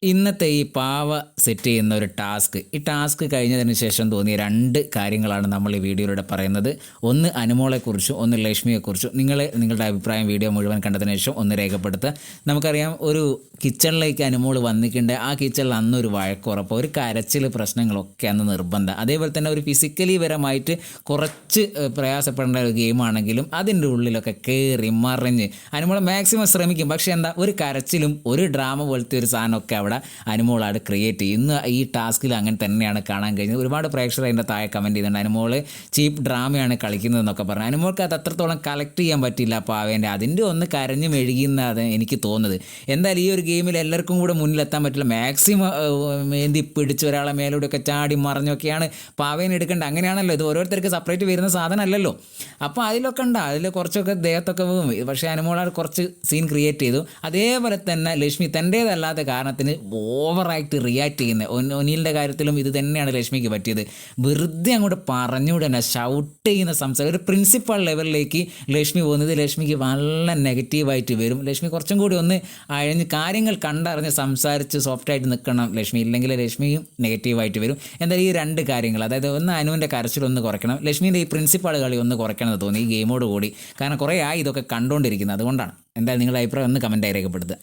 ഇന്നത്തെ ഈ പാവ സെറ്റ് ചെയ്യുന്ന ഒരു ഈ ടാസ്ക് കഴിഞ്ഞതിന് ശേഷം തോന്നിയ രണ്ട് കാര്യങ്ങളാണ് നമ്മൾ ഈ വീഡിയോയിലൂടെ പറയുന്നത്. ഒന്ന് അനുമോളെക്കുറിച്ചും ഒന്ന് ലക്ഷ്മിയെക്കുറിച്ചും. നിങ്ങളുടെ അഭിപ്രായം വീഡിയോ മുഴുവൻ കണ്ടതിന് ശേഷം ഒന്ന് രേഖപ്പെടുത്തുക. നമുക്കറിയാം, ഒരു കിച്ചണിലേക്ക് അനുമോൾ വന്നിട്ടുണ്ട്. ആ കിച്ചണിൽ അന്നൊരു വഴക്കുറപ്പ്, ഒരു കരച്ചിൽ പ്രശ്നങ്ങളൊക്കെ അന്ന് നിർബന്ധം. അതേപോലെ തന്നെ ഒരു ഫിസിക്കലി പരമായിട്ട് കുറച്ച് പ്രയാസപ്പെടേണ്ട ഒരു ഗെയിമാണെങ്കിലും അതിൻ്റെ ഉള്ളിലൊക്കെ കയറി മറിഞ്ഞ് അനുമോൾ മാക്സിമം ശ്രമിക്കും. പക്ഷേ എന്താ, ഒരു കരച്ചിലും ഒരു ഡ്രാമ പോലത്തെ ഒരു സാധനമൊക്കെ അവിടെ അനുമോളാണ് ക്രിയേറ്റ് ചെയ്യും. ഇന്ന് ഈ ടാസ്കിൽ അങ്ങനെ തന്നെയാണ് കാണാൻ കഴിഞ്ഞത്. ഒരുപാട് പ്രേക്ഷകർ അതിൻ്റെ താഴെ കമൻറ്റ് ചെയ്യുന്നുണ്ട്, അനുമോൾ ചീപ്പ് ഡ്രാമയാണ് കളിക്കുന്നതെന്നൊക്കെ പറഞ്ഞു. അനുമോൾക്ക് അത് അത്രത്തോളം കളക്ട് ചെയ്യാൻ പറ്റില്ല പാവേൻ്റെ. അതിൻ്റെ ഒന്ന് കരഞ്ഞു മെഴുകിയെന്നാണ് എനിക്ക് തോന്നുന്നത്. എന്തായാലും ഈ ഒരു ഗെയിമിൽ എല്ലാവർക്കും കൂടെ മുന്നിലെത്താൻ പറ്റില്ല. മാക്സിമം ഏന്തി പിടിച്ച് ഒരാളെ മേലൂടെയൊക്കെ ചാടി മറിഞ്ഞൊക്കെയാണ് പാവേനെ എടുക്കേണ്ടത്. അങ്ങനെയാണല്ലോ, ഇത് ഓരോരുത്തർക്ക് സെപ്പറേറ്റ് വരുന്ന സാധനമല്ലല്ലോ. അപ്പോൾ അതിലൊക്കെ അതിൽ കുറച്ചൊക്കെ ദേഹത്തൊക്കെ പോകും. പക്ഷേ അനുമോളാണ് കുറച്ച് സീൻ ക്രിയേറ്റ് ചെയ്തു. അതേപോലെ തന്നെ ലക്ഷ്മി തൻ്റേതല്ലാത്ത കാരണത്തിന് ഓവറായിട്ട് റിയാക്ട് ചെയ്യുന്നത്. ഒനിലിൻ്റെ കാര്യത്തിലും ഇത് തന്നെയാണ് ലക്ഷ്മിക്ക് പറ്റിയത്. വെറുതെ അങ്ങോട്ട് പറഞ്ഞുകൂടെ തന്നെ ഷൗട്ട് ചെയ്യുന്ന സംസാരം, ഒരു പ്രിൻസിപ്പൽ ലെവലിലേക്ക് ലക്ഷ്മി പോകുന്നത് ലക്ഷ്മിക്ക് നല്ല നെഗറ്റീവായിട്ട് വരും. ലക്ഷ്മി കുറച്ചും കൂടി ഒന്ന് അഴിഞ്ഞ് കാര്യങ്ങൾ കണ്ടറിഞ്ഞ് സംസാരിച്ച് സോഫ്റ്റായിട്ട് നിൽക്കണം ലക്ഷ്മി, ഇല്ലെങ്കിൽ ലക്ഷ്മിയും നെഗറ്റീവായിട്ട് വരും. എന്തായാലും ഈ രണ്ട് കാര്യങ്ങൾ, അതായത് ഒന്ന് അനുവിൻ്റെ കരച്ചിലൊന്ന് കുറയ്ക്കണം, ലക്ഷ്മീൻ്റെ ഈ പ്രിൻസിപ്പൾ കളി ഒന്ന് കുറയ്ക്കണം എന്ന് തോന്നി ഈ ഗെയിമോട് കൂടി. കാരണം കുറേ ആയി ഇതൊക്കെ കണ്ടുകൊണ്ടിരിക്കുന്നത്, അതുകൊണ്ടാണ്. എന്തായാലും നിങ്ങളുടെ അഭിപ്രായം ഒന്ന് കമൻറ്റായി രേഖപ്പെടുത്തുക.